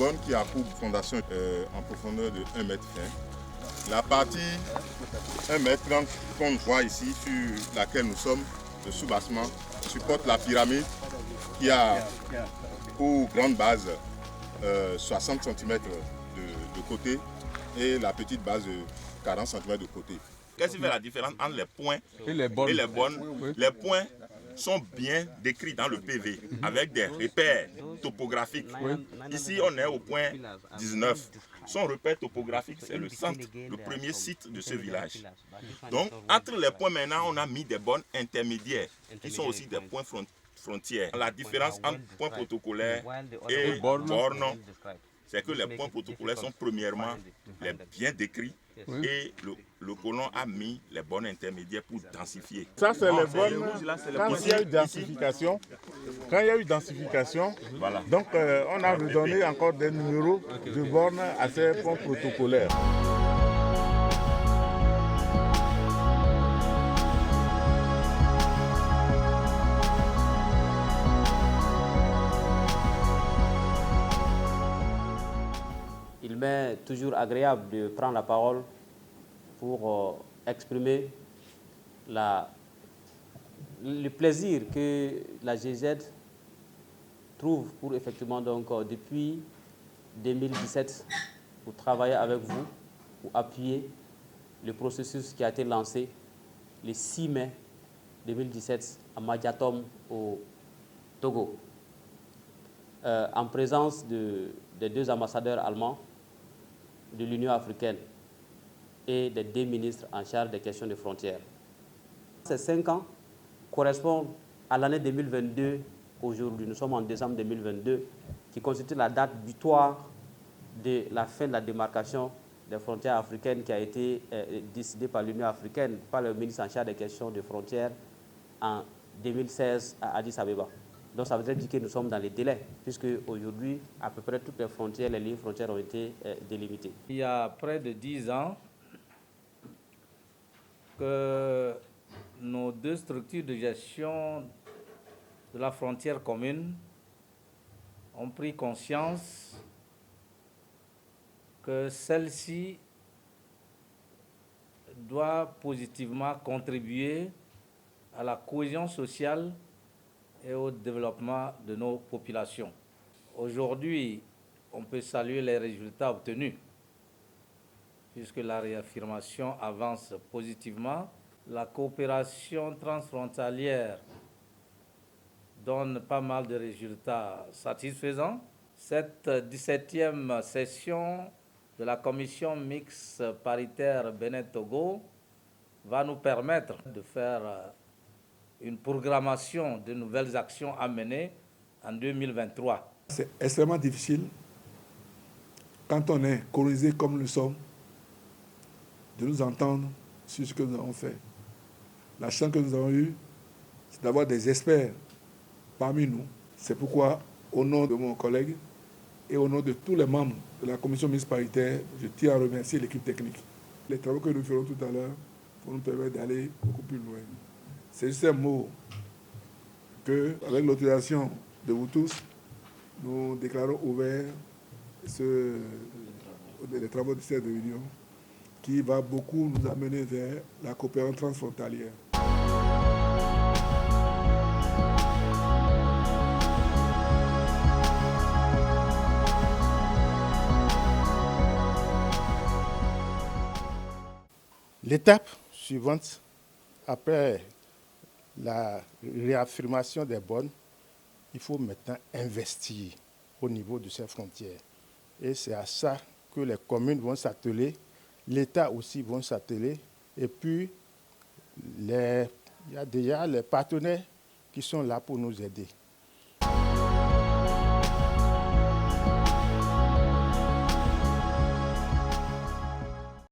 borne qui a pour fondation en profondeur de 1 mètre 20. La partie 1 mètre 30 qu'on voit ici, sur laquelle nous sommes, le sous-bassement, supporte la pyramide qui a pour grande base 60 cm de côté et la petite base de 40 cm de côté. Qu'est-ce qui fait la différence entre les points et les bornes? Oui. Les points sont bien décrits dans le PV avec des repères topographiques. Oui. Ici, on est au point 19. Son repère topographique, c'est le centre, le premier site de ce village. Donc, entre les points maintenant, on a mis des bornes intermédiaires qui sont aussi des points frontières. La différence entre points protocolaires et bornes, c'est que les points protocolaires sont premièrement les bien décrits, oui, et le colon a mis les bornes intermédiaires pour densifier. Ça, c'est les bornes. Quand il y a eu densification, voilà, donc on a redonné encore des numéros de bornes à ces points protocolaires. Il m'est toujours agréable de prendre la parole pour exprimer le plaisir que la GIZ trouve pour effectivement donc depuis 2017 pour travailler avec vous, pour appuyer le processus qui a été lancé le 6 mai 2017 à Madiatom au Togo, en présence des 2 ambassadeurs allemands, de l'Union africaine et des 2 ministres en charge des questions de frontières. Ces 5 ans correspondent à l'année 2022, aujourd'hui, nous sommes en décembre 2022, qui constitue la date butoir de la fin de la démarcation des frontières africaines qui a été décidée par l'Union africaine, par le ministre en charge des questions de frontières en 2016 à Addis Abeba. Donc ça veut dire que nous sommes dans les délais, puisque aujourd'hui, à peu près toutes les frontières, les lignes frontières ont été délimitées. Il y a près de 10 ans que nos 2 structures de gestion de la frontière commune ont pris conscience que celle-ci doit positivement contribuer à la cohésion sociale et au développement de nos populations. Aujourd'hui, on peut saluer les résultats obtenus, puisque la réaffirmation avance positivement. La coopération transfrontalière donne pas mal de résultats satisfaisants. Cette 17e session de la commission mixte paritaire Bénin-Togo va nous permettre de faire une programmation de nouvelles actions à mener en 2023. C'est extrêmement difficile, quand on est colonisé comme nous sommes, de nous entendre sur ce que nous avons fait. La chance que nous avons eue, c'est d'avoir des experts parmi nous. C'est pourquoi, au nom de mon collègue et au nom de tous les membres de la commission mixte paritaire, je tiens à remercier l'équipe technique. Les travaux que nous ferons tout à l'heure vont nous permettre d'aller beaucoup plus loin. C'est juste un mot que, avec l'autorisation de vous tous, nous déclarons ouverts les travaux de cette réunion qui va beaucoup nous amener vers la coopération transfrontalière. L'étape suivante, après la réaffirmation des bornes, il faut maintenant investir au niveau de ces frontières. Et c'est à ça que les communes vont s'atteler, l'État aussi vont s'atteler, et puis il y a déjà les partenaires qui sont là pour nous aider.